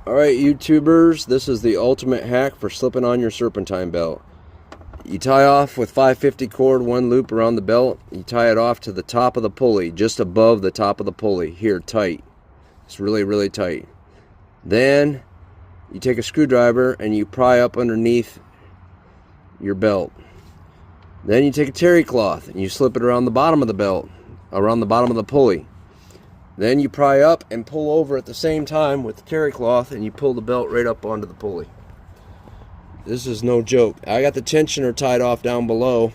Alright YouTubers, this is the ultimate hack for slipping on your serpentine belt. You tie off with 550 cord, one loop around the belt. You tie it off to the top of the pulley, just above the top of the pulley. Here, tight. It's really, really tight. Then you take a screwdriver and you pry up underneath your belt. Then you take a terry cloth and you slip it around the bottom of the belt, around the bottom of the pulley. Then you pry up and pull over at the same time with the terry cloth, and you pull the belt right up onto the pulley. This is no joke. I got the tensioner tied off down below,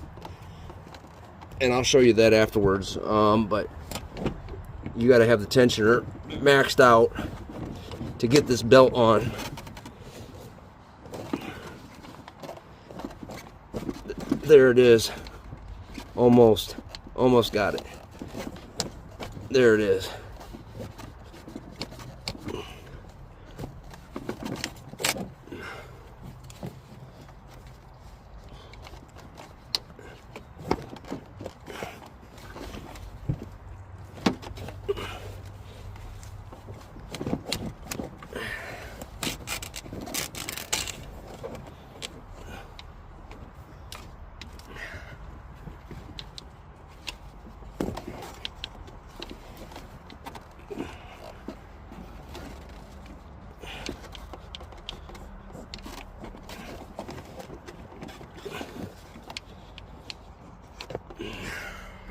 and I'll show you that afterwards. But you got to have the tensioner maxed out to get this belt on. There it is. Almost got it. There it is.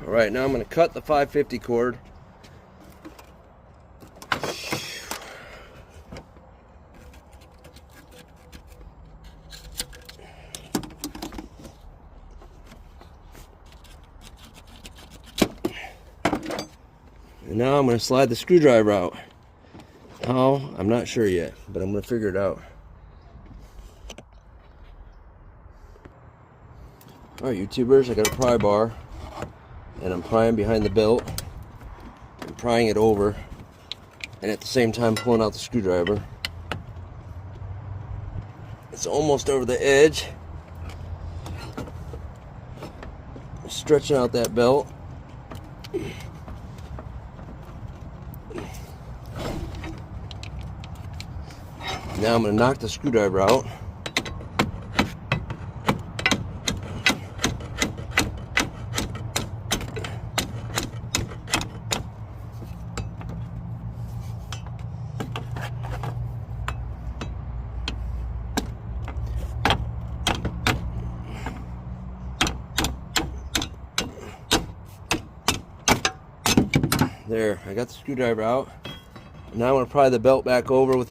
Alright, now I'm going to cut the 550 cord. And now I'm going to slide the screwdriver out. How? I'm not sure yet, but I'm going to figure it out. Alright YouTubers, I got a pry bar. And I'm prying behind the belt. I'm prying it over. And at the same time pulling out the screwdriver. It's almost over the edge. Stretching out that belt. Now I'm going to knock the screwdriver out. There, I got the screwdriver out. Now I'm going to pry the belt back over with